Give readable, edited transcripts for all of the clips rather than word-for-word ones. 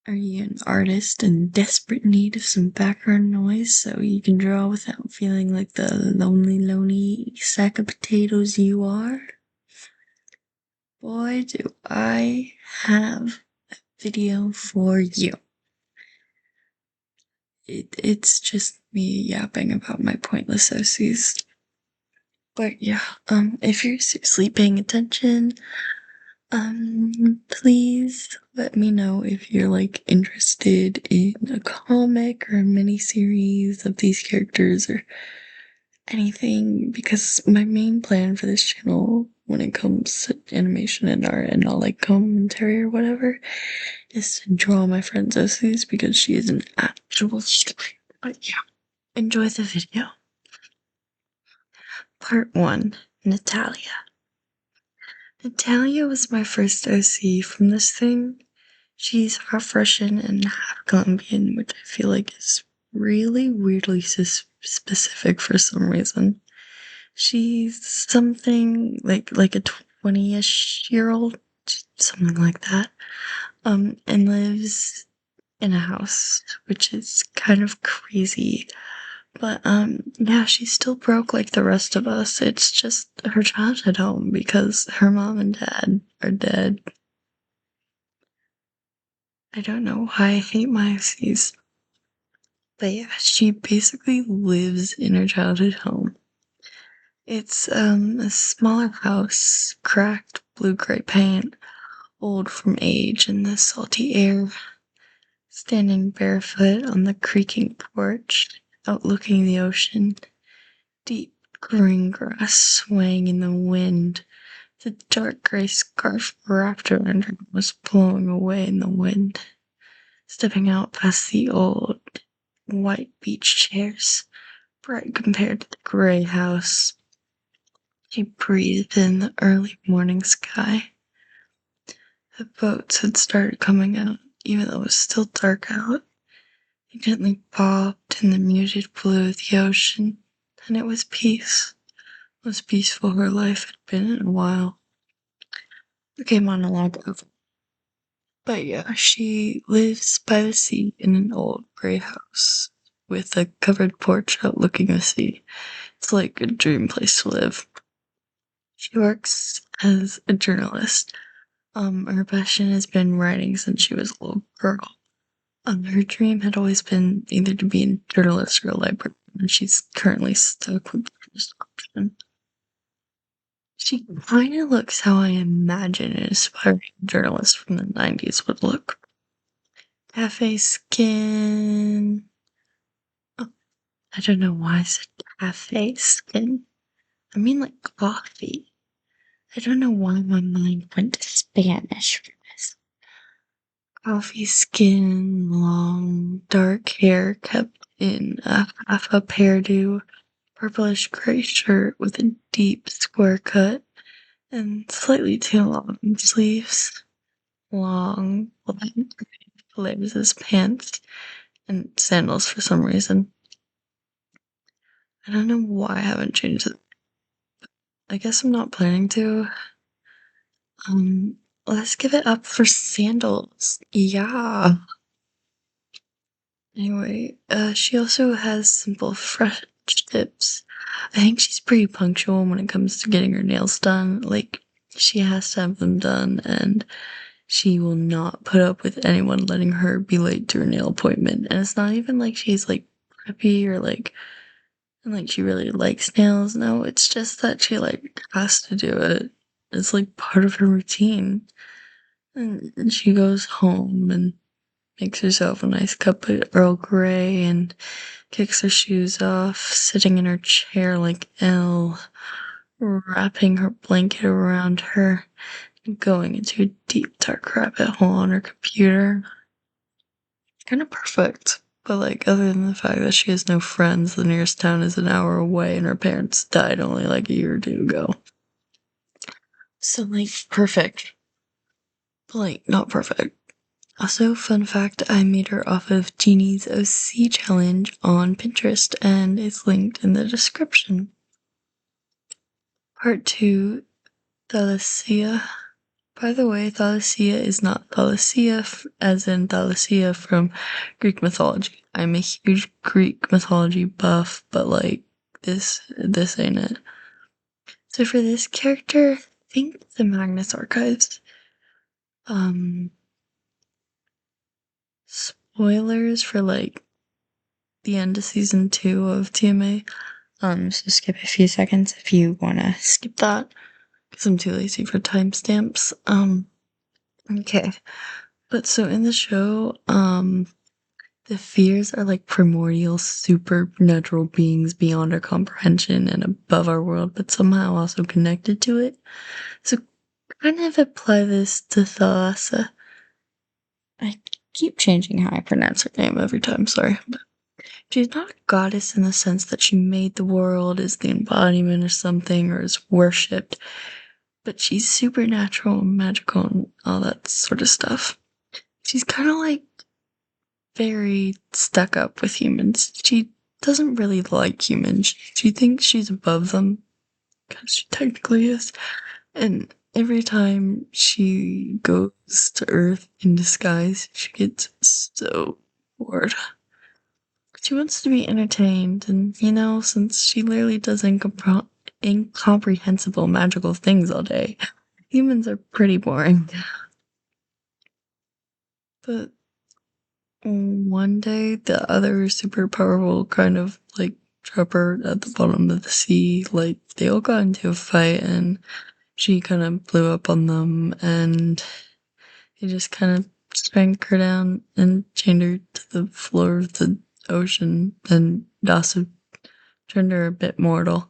Are you an artist in desperate need of some background noise so you can draw without feeling like the lonely sack of potatoes you are? Boy, do I have a video for you. It's just me yapping about my pointless OCs. But yeah, if you're seriously paying attention, please let me know if you're like interested in a comic or a mini series of these characters or anything, because my main plan for this channel when it comes to animation and art and all like commentary or whatever is to draw my friend's OCs because she is an actual story. But yeah, enjoy the video. Part 1, Natalia. Natalia was my first OC from this thing. She's half Russian and half Colombian, which I feel like is really weirdly specific for some reason. She's something like a 20-ish year old, something like that, and lives in a house, which is kind of crazy. But yeah, she's still broke like the rest of us. It's just her childhood home because her mom and dad are dead. I don't know why I hate my OCs. But yeah, she basically lives in her childhood home. It's a smaller house, cracked blue-gray paint, old from age and the salty air. Standing barefoot on the creaking porch, outlooking the ocean, deep green grass swaying in the wind. The dark gray scarf wrapped around her was blowing away in the wind. Stepping out past the old white beach chairs, bright compared to the gray house, she breathed in the early morning sky. The boats had started coming out, even though it was still dark out. They gently bobbed in the muted blue of the ocean, and it was peace. Most peaceful her life had been in a while. Okay, monologue over. But yeah, she lives by the sea in an old gray house with a covered porch outlooking the sea. It's like a dream place to live. She works as a journalist. Her passion has been writing since she was a little girl. Her dream had always been either to be a journalist or a librarian, and she's currently stuck with the first option. She kind of looks how I imagine an aspiring journalist from the 90s would look. Cafe skin. Oh, I don't know why I said cafe skin. I mean like coffee. I don't know why my mind went to Spanish for this. Coffee skin, long, dark hair kept in a half a hairdo, purplish gray shirt with a deep square cut, and slightly too long sleeves. Long, black layers as pants, and sandals for some reason. I don't know why I haven't changed it. I guess I'm not planning to. Um, let's give it up for sandals. Yeah. Anyway, she also has simple fresh tips. I think she's pretty punctual when it comes to getting her nails done. Like, she has to have them done, and she will not put up with anyone letting her be late to her nail appointment. And it's not even like she's like preppy or like, and like she really likes nails. No, it's just that she like has to do it. It's like part of her routine. And she goes home and makes herself a nice cup of Earl Grey and kicks her shoes off, sitting in her chair like Elle, wrapping her blanket around her, and going into a deep dark rabbit hole on her computer. Kind of perfect. But like, other than the fact that she has no friends, the nearest town is an hour away and her parents died only like a year or two ago. So like, perfect. But like, not perfect. Also, fun fact, I made her off of Jeannie's OC challenge on Pinterest, and it's linked in the description. Part 2, Thalasia. By the way, Thalassia is not Thalassia as in Thalassia from Greek mythology. I'm a huge Greek mythology buff, but like this ain't it. So for this character, I think the Magnus Archives. Um Spoilers for like the end of season 2 of TMA. So skip a few seconds if you wanna skip that. Because I'm too lazy for timestamps. Okay. But so in the show, the fears are like primordial supernatural beings beyond our comprehension and above our world, but somehow also connected to it. So kind of apply this to Thalassa. I keep changing how I pronounce her name every time, sorry. But she's not a goddess in the sense that she made the world, is the embodiment or something, or is worshipped, but she's supernatural and magical and all that sort of stuff. She's kind of like very stuck up with humans. She doesn't really like humans. She thinks she's above them, because she technically is. And every time she goes to Earth in disguise, she gets so bored. She wants to be entertained, and since she literally does incomprehensible magical things all day, humans are pretty boring. But one day, the other super powerful kind of like trapper at the bottom of the sea, like they all got into a fight and she kind of blew up on them and he just kind of spanked her down and chained her to the floor of the ocean and also turned her a bit mortal.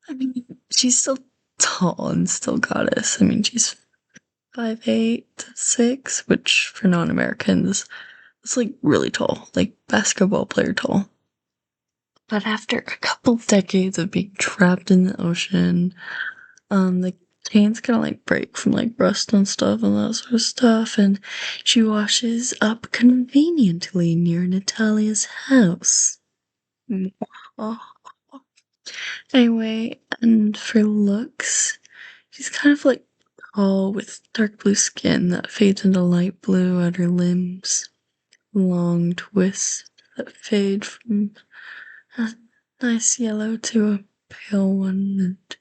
I mean, she's still tall and still goddess. I mean, she's 5'8" 6", which for non-Americans, it's like really tall, like basketball player tall. But after a couple decades of being trapped in the ocean, the chains kind of like break from like rust and stuff and that sort of stuff, and she washes up conveniently near Natalia's house. Anyway, and for looks, she's kind of like tall with dark blue skin that fades into light blue at her limbs, long twists that fade from a nice yellow to a pale one, and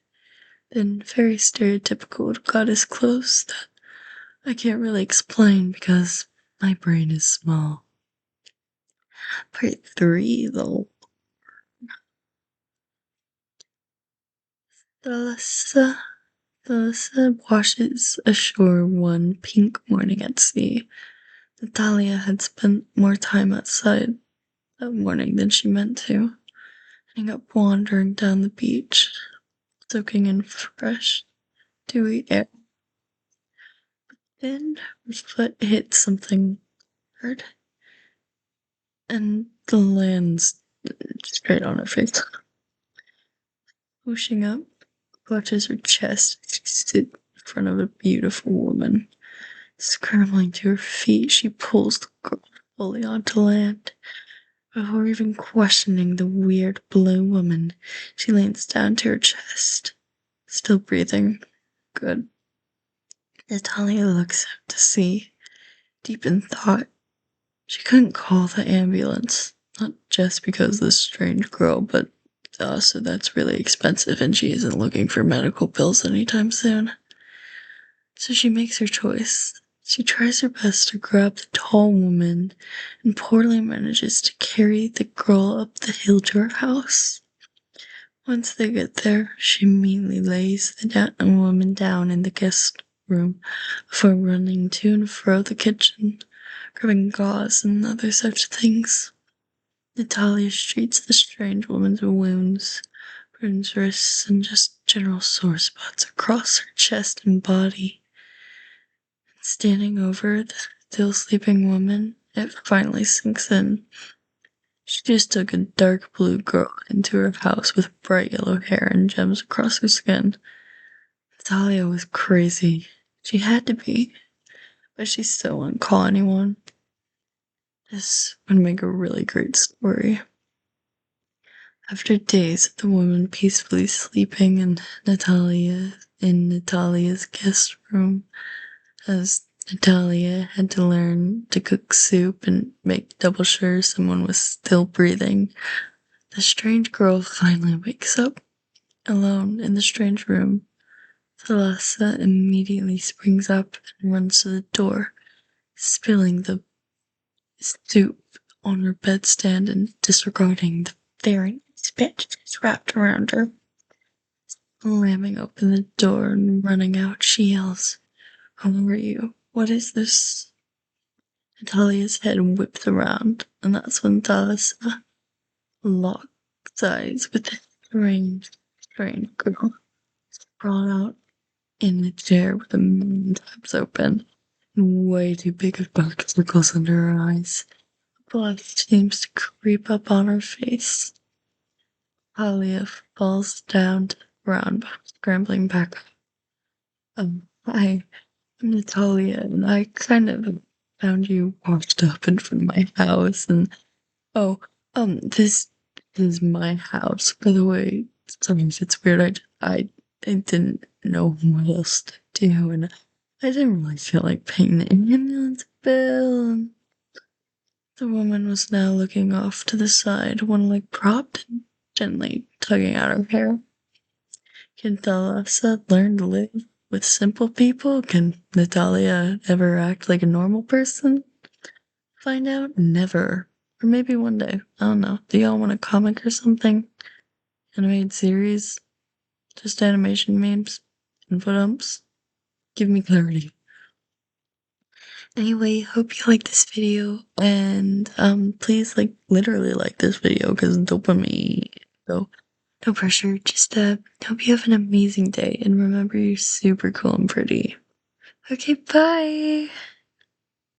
then very stereotypical goddess clothes that I can't really explain because my brain is small. Part 3, though. Thalassa washes ashore one pink morning at sea. Natalia had spent more time outside that morning than she meant to, ending up wandering down the beach, soaking in fresh, dewy air. Then her foot hit something hard, and the lands straight on her face. Pushing up, clutches her chest as she sits in front of a beautiful woman. Scrambling to her feet, she pulls the girl fully onto land. Before even questioning the weird blue woman, she leans down to her chest, still breathing. Good. Natalia looks out to sea, deep in thought. She couldn't call the ambulance, not just because this strange girl, but also that's really expensive and she isn't looking for medical bills anytime soon. So she makes her choice. She tries her best to grab the tall woman and poorly manages to carry the girl up the hill to her house. Once they get there, she immediately lays the woman down in the guest room before running to and fro the kitchen, grabbing gauze and other such things. Natalia treats the strange woman's wounds, burns wrists, and just general sore spots across her chest and body. Standing over the still sleeping woman, it finally sinks in. She just took a dark blue girl into her house with bright yellow hair and gems across her skin. Natalia was crazy. She had to be, but she still wouldn't call anyone. This would make a really great story. After days of the woman peacefully sleeping in Natalia's guest room, as Natalia had to learn to cook soup and make double sure someone was still breathing. The strange girl finally wakes up, alone in the strange room. Thalassa immediately springs up and runs to the door, spilling the soup on her bedstand and disregarding the very nice bandages wrapped around her. Slamming open the door and running out, she yells, "Who are you? What is this?" Natalia's head whips around, and that's when Thalassa locks eyes with the strange girl, sprawled out in a chair with a million tabs open and way too big of dark circles under her eyes. Blood seems to creep up on her face. Talia falls down to the ground, scrambling back up. Hi, I'm Natalia, and I kind of found you washed up in front of my house, and oh, this is my house, by the way. Sometimes it's weird. I didn't know what else to do, and I didn't really feel like paying the ambulance bill. And the woman was now looking off to the side, one leg propped and gently tugging out her hair. Can Thalassa learn to live with simple people? Can Natalia ever act like a normal person? Find out never. Or maybe one day. I don't know. Do y'all want a comic or something? Animated series? Just animation memes? Info dumps? Give me clarity. Anyway, hope you like this video, and please literally like this video because dopamine. So no pressure. Just hope you have an amazing day, and remember you're super cool and pretty. Okay, bye.